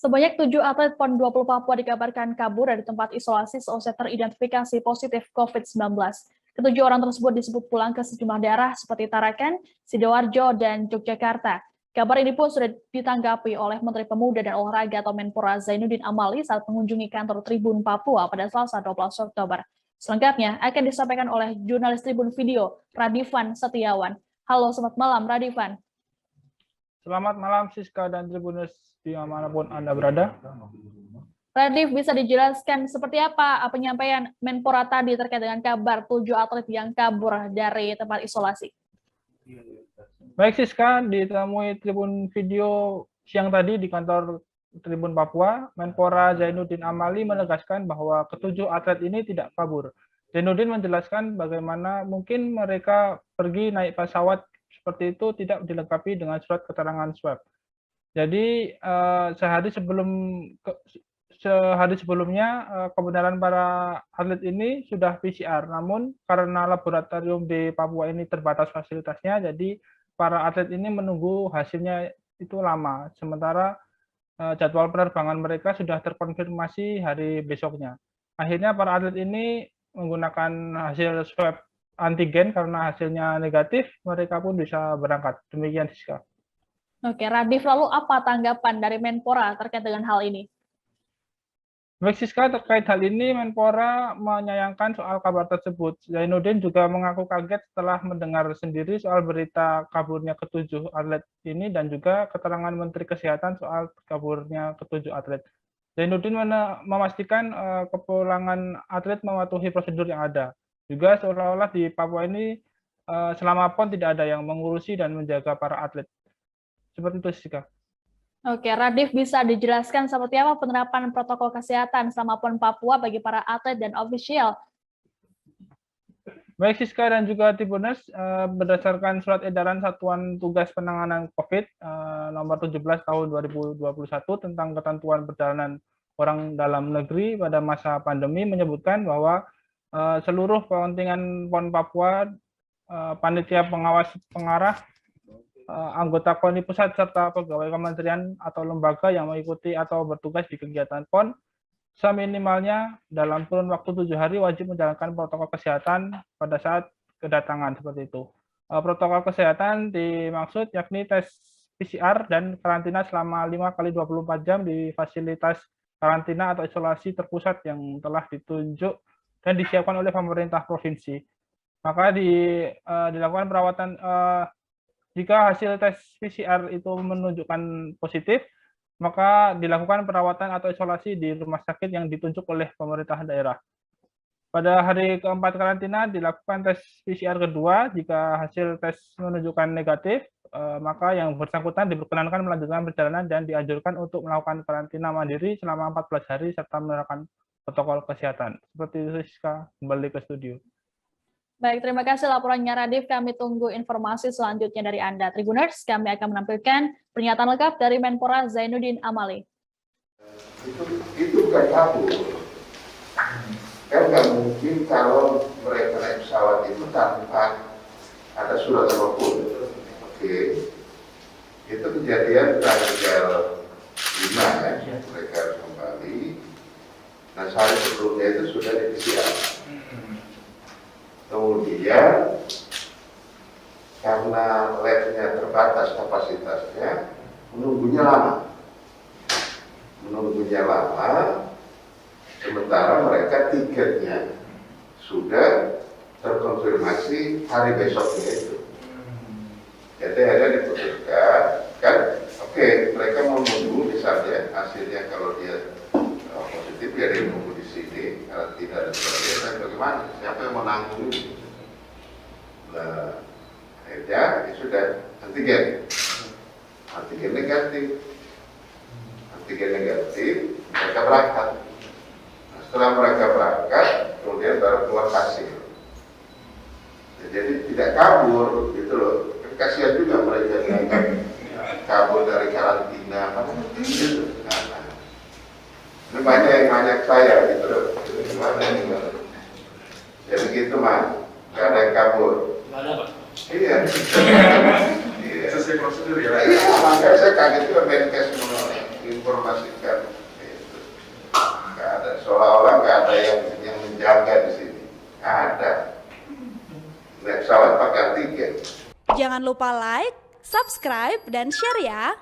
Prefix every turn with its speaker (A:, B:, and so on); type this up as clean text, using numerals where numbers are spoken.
A: Sebanyak 7 atlet PON 20 Papua dikabarkan kabur dari tempat isolasi seusai teridentifikasi positif COVID-19. Ketujuh orang tersebut disebut pulang ke sejumlah daerah seperti Tarakan, Sidoarjo, dan Yogyakarta. Kabar ini pun sudah ditanggapi oleh Menteri Pemuda dan Olahraga atau Menpora Zainuddin Amali saat mengunjungi kantor Tribun Papua pada Selasa 12 Oktober. Selengkapnya akan disampaikan oleh jurnalis Tribun Video, Radivan Setiawan. Halo, selamat malam Radivan.
B: Selamat malam Siska dan Tribuners dimanapun Anda berada.
A: Radif, bisa dijelaskan seperti apa penyampaian Menpora tadi terkait dengan kabar 7 atlet yang kabur dari tempat isolasi?
B: Baik Siska, ditemui Tribun Video siang tadi di kantor Tribun Papua, Menpora Zainuddin Amali menegaskan bahwa ketujuh atlet ini tidak kabur. Zainuddin menjelaskan bagaimana mungkin mereka pergi naik pesawat seperti itu tidak dilengkapi dengan surat keterangan swab. Jadi sehari sebelumnya kebenaran para atlet ini sudah PCR, namun karena laboratorium di Papua ini terbatas fasilitasnya, jadi para atlet ini menunggu hasilnya itu lama. Sementara jadwal penerbangan mereka sudah terkonfirmasi hari besoknya. Akhirnya para atlet ini menggunakan hasil swab antigen karena hasilnya negatif, mereka pun bisa berangkat. Demikian, Siska.
A: Oke, Radif, lalu apa tanggapan dari Menpora terkait dengan hal ini?
B: Baik, Siska, terkait hal ini, Menpora menyayangkan soal kabar tersebut. Zainuddin juga mengaku kaget setelah mendengar sendiri soal berita kaburnya ketujuh atlet ini dan juga keterangan Menteri Kesehatan soal kaburnya ketujuh atlet. Zainuddin memastikan kepulangan atlet mematuhi prosedur yang ada. Juga seolah-olah di Papua ini selama PON tidak ada yang mengurusi dan menjaga para atlet. Seperti itu, Siska.
A: Oke, Radif, bisa dijelaskan seperti apa penerapan protokol kesehatan selama PON Papua bagi para atlet dan ofisial?
B: Baik Siska dan juga Tribuners, berdasarkan surat edaran Satuan Tugas Penanganan COVID nomor 17 tahun 2021 tentang ketentuan perjalanan orang dalam negeri pada masa pandemi menyebutkan bahwa seluruh kepentingan PON Papua, panitia pengawas pengarah, anggota KONI pusat serta pegawai kementerian atau lembaga yang mengikuti atau bertugas di kegiatan PON seminimalnya dalam kurun waktu 7 hari wajib menjalankan protokol kesehatan pada saat kedatangan seperti itu. Protokol kesehatan dimaksud yakni tes PCR dan karantina selama 5 kali 24 jam di fasilitas karantina atau isolasi terpusat yang telah ditunjuk dan disiapkan oleh pemerintah provinsi. Maka dilakukan perawatan jika hasil tes PCR itu menunjukkan positif, maka dilakukan perawatan atau isolasi di rumah sakit yang ditunjuk oleh pemerintah daerah. Pada hari keempat karantina dilakukan tes PCR kedua. Jika hasil tes menunjukkan negatif, maka yang bersangkutan diperkenankan melanjutkan perjalanan dan dianjurkan untuk melakukan karantina mandiri selama 14 hari serta menerapkan protokol kesehatan. Seperti itu, Siska, kembali ke studio.
A: Baik, terima kasih laporannya Radif. Kami tunggu informasi selanjutnya dari Anda. Tribuners, kami akan menampilkan pernyataan lengkap dari Menpora Zainuddin Amali.
C: Itu bukan kabur. Kan nggak mungkin kalau mereka naik pesawat itu tanpa ada surat apapun. Oke. Itu kejadian tanggal 5 ya, mereka harus kembali. Nah, sehari sebelumnya itu sudah di PCR. Kemudian karena labnya terbatas kapasitasnya, menunggunya lama, sementara mereka tiketnya sudah terkonfirmasi hari besoknya itu. Jadi ada diputuskan, kan, oke, mereka mau menunggu misalnya hasilnya kalau dia positif ya dia menunggu di sini, kalau tidak ada sebagainya, bagaimana? Siapa yang mau nanggung? Nah, akhirnya ya sudah antigen negatif, mereka berangkat. Nah, setelah mereka berangkat, kemudian baru keluar hasil. Nah, jadi tidak kabur, gitu loh. Kasihan juga mereka yang kabur dari karantina, mana gitu. Ini banyak yang nanya saya gitu loh. Gimana ini? Jadi gitu mah, nggak ada yang kabur.
D: Nggak ada, Pak?
C: Iya.
D: Sesuai prosedur ya?
C: Iya, makanya saya kaget juga Menkes menginformasikan
D: jangan lupa like, subscribe, dan share ya.